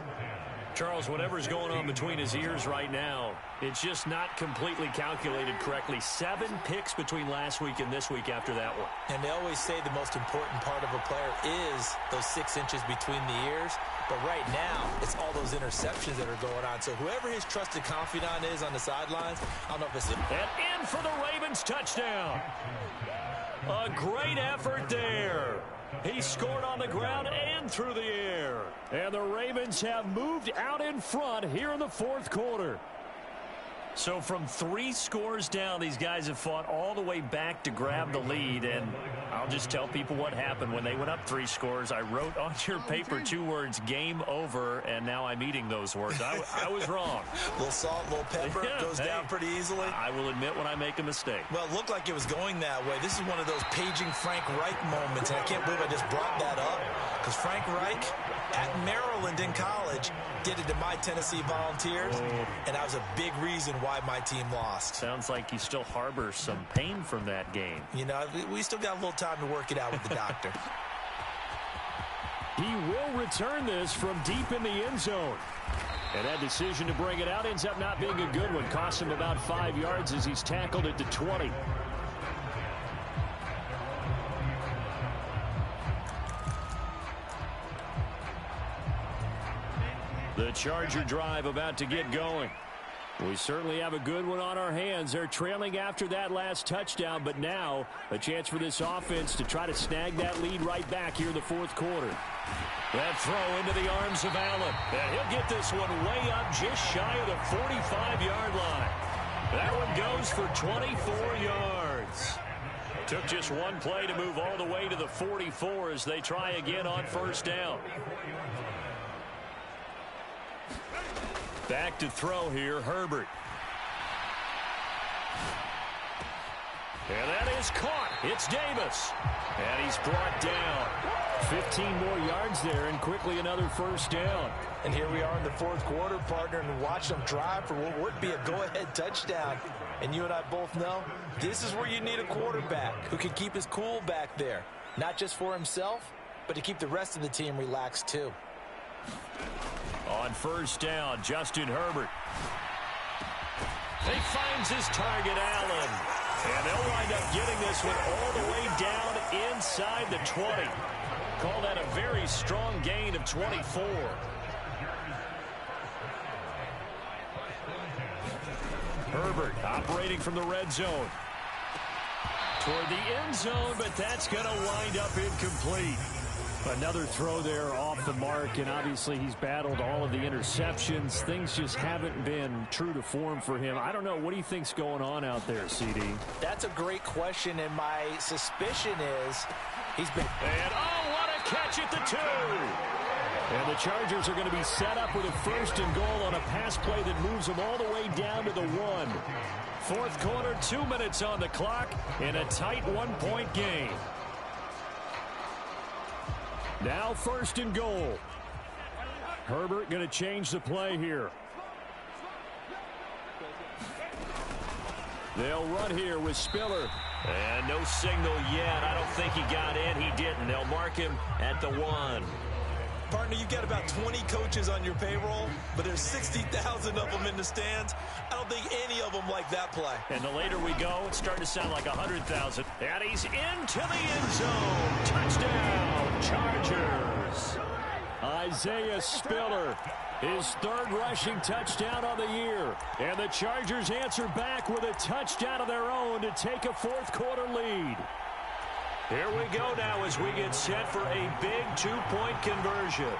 Charles, whatever's going on between his ears right now, it's just not completely calculated correctly. 7 picks between last week and this week after that one. And they always say the most important part of a player is those 6 inches between the ears. But right now, it's all those interceptions that are going on. So whoever his trusted confidant is on the sidelines, I don't know if it's... And in for the Ravens touchdown. A great effort there. He scored on the ground and through the air. And the Ravens have moved out in front here in the fourth quarter. So from 3 scores down, these guys have fought all the way back to grab the lead. And I'll just tell people what happened when they went up 3 scores. I wrote on your paper 2 words, game over, and now I'm eating those words. I was wrong. A little salt, a little pepper, goes down pretty easily. I will admit when I make a mistake. Well, it looked like it was going that way. This is one of those paging Frank Reich moments, and I can't believe I just brought that up. Because Frank Reich, at Maryland in college, did it to my Tennessee Volunteers, and that was a big reason why my team lost. Sounds like you still harbor some pain from that game. You know, we still got a little time to work it out with the doctor. He will return this from deep in the end zone. And that decision to bring it out ends up not being a good one. Costs him about 5 yards as he's tackled at the 20. The Charger drive about to get going. We certainly have a good one on our hands. They're trailing after that last touchdown, but now a chance for this offense to try to snag that lead right back here in the fourth quarter. That throw into the arms of Allen. And he'll get this one way up just shy of the 45-yard line. That one goes for 24 yards. Took just one play to move all the way to the 44 as they try again on first down. Back to throw here, Herbert. And that is caught. It's Davis. And he's brought down. 15 more yards there, and quickly another first down. And here we are in the fourth quarter, partner, and watch them drive for what would be a go-ahead touchdown. And you and I both know this is where you need a quarterback who can keep his cool back there. Not just for himself, but to keep the rest of the team relaxed too. On first down, Justin Herbert. He finds his target, Allen. And they'll wind up getting this one all the way down inside the 20. Call that a very strong gain of 24. Herbert operating from the red zone. Toward the end zone, but that's going to wind up incomplete. Another throw there off the mark, and obviously he's battled all of the interceptions. Things just haven't been true to form for him. I don't know. What do you think's going on out there, CD? That's a great question, and my suspicion is he's been... And, oh, what a catch at the 2! And the Chargers are going to be set up with a first and goal on a pass play that moves them all the way down to the 1. Fourth quarter, 2 minutes on the clock in a tight one-point game. Now first and goal. Herbert going to change the play here. They'll run here with Spiller. And no signal yet. I don't think he got in. He didn't. They'll mark him at the 1. Partner, you've got about 20 coaches on your payroll, but there's 60,000 of them in the stands. I don't think any of them like that play. And the later we go, it's starting to sound like 100,000. And he's into the end zone. Touchdown, Chargers. Isaiah Spiller, his third rushing touchdown of the year. And the Chargers answer back with a touchdown of their own to take a fourth-quarter lead. Here we go now as we get set for a big two-point conversion.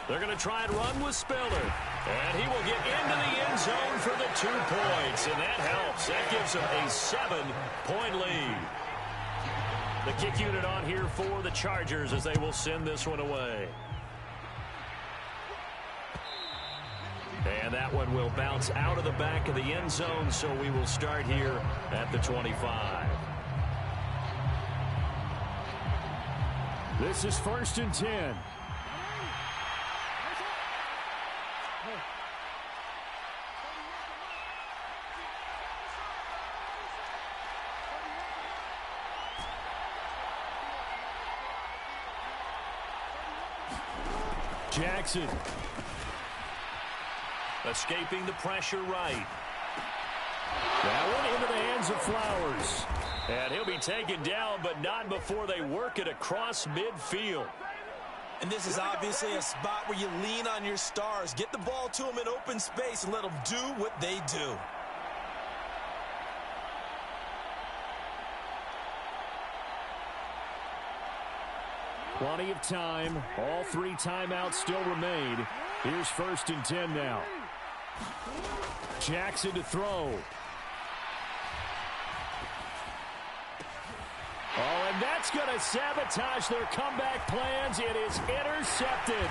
They're going to try and run with Spiller. And he will get into the end zone for the 2 points. And that helps. That gives them a 7-point lead. The kick unit on here for the Chargers as they will send this one away. And that one will bounce out of the back of the end zone, so we will start here at the 25. This is 1st and 10. Jackson. Escaping the pressure right. That one into the hands of Flowers. And he'll be taken down, but not before they work it across midfield. And this is obviously a spot where you lean on your stars. Get the ball to them in open space and let them do what they do. Plenty of time. All 3 timeouts still remain. Here's 1st and 10 now. Jackson to throw. Oh, and that's going to sabotage their comeback plans. It is intercepted.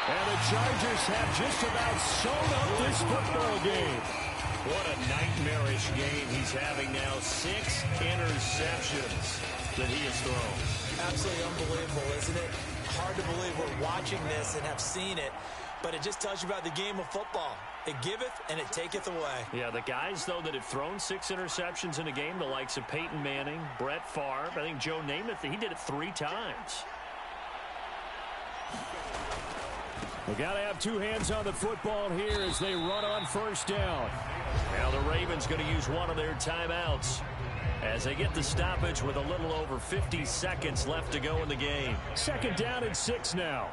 And the Chargers have just about sewn up this football game. What a nightmarish game he's having now. 6 interceptions that he has thrown. Absolutely unbelievable, isn't it? Hard to believe we're watching this and have seen it, but it just tells you about the game of football. It giveth and it taketh away. Yeah, the guys, though, that have thrown 6 interceptions in a game, the likes of Peyton Manning, Brett Favre, I think Joe Namath, he did it 3 times. They got to have 2 hands on the football here as they run on 1st down. Now the Ravens going to use one of their timeouts as they get the stoppage with a little over 50 seconds left to go in the game. 2nd down and 6 now.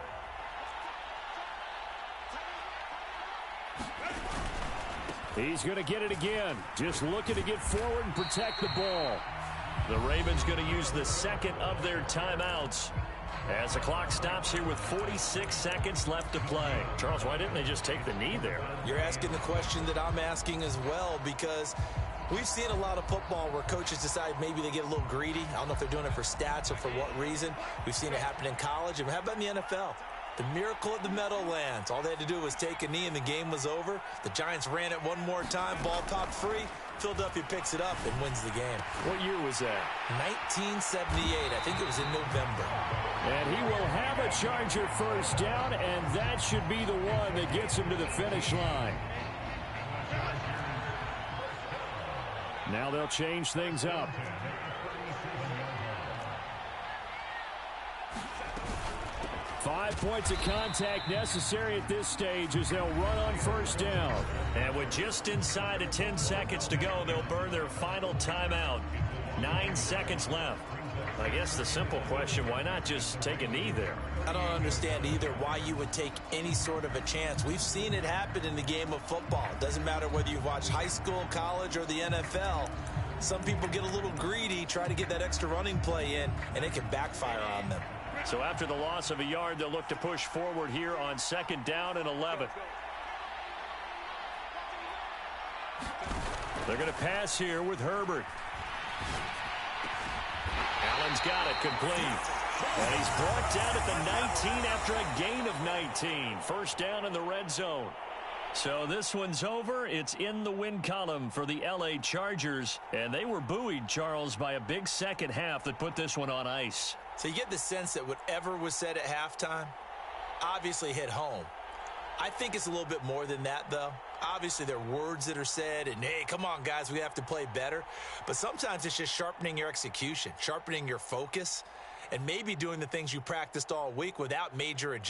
He's going to get it again. Just looking to get forward and protect the ball. The Ravens going to use the 2nd of their timeouts as the clock stops here with 46 seconds left to play. Charles, why didn't they just take the knee there? You're asking the question that I'm asking as well, because we've seen a lot of football where coaches decide maybe they get a little greedy. I don't know if they're doing it for stats or for what reason. We've seen it happen in college. And how about in the NFL? The miracle of the Meadowlands. All they had to do was take a knee and the game was over. The Giants ran it one more time. Ball popped free. Philadelphia picks it up and wins the game. What year was that? 1978. I think it was in November. And he will have a Charger 1st down, and that should be the one that gets him to the finish line. Now they'll change things up. Five points of contact necessary at this stage as they'll run on 1st down. And with just inside of 10 seconds to go, they'll burn their final timeout. 9 seconds left. I guess the simple question, why not just take a knee there? I don't understand either why you would take any sort of a chance. We've seen it happen in the game of football. It doesn't matter whether you've watched high school, college, or the NFL. Some people get a little greedy, try to get that extra running play in, and it can backfire on them. So after the loss of a yard, they'll look to push forward here on 2nd down and 11. They're going to pass here with Herbert. Allen's got it complete. And he's brought down at the 19 after a gain of 19. 1st down in the red zone. So this one's over. It's in the win column for the L.A. Chargers. And they were buoyed, Charles, by a big second half that put this one on ice. So you get the sense that whatever was said at halftime obviously hit home. I think it's a little bit more than that, though. Obviously, there are words that are said, and, hey, come on, guys, we have to play better. But sometimes it's just sharpening your execution, sharpening your focus. and maybe doing the things you practiced all week without major adjustments.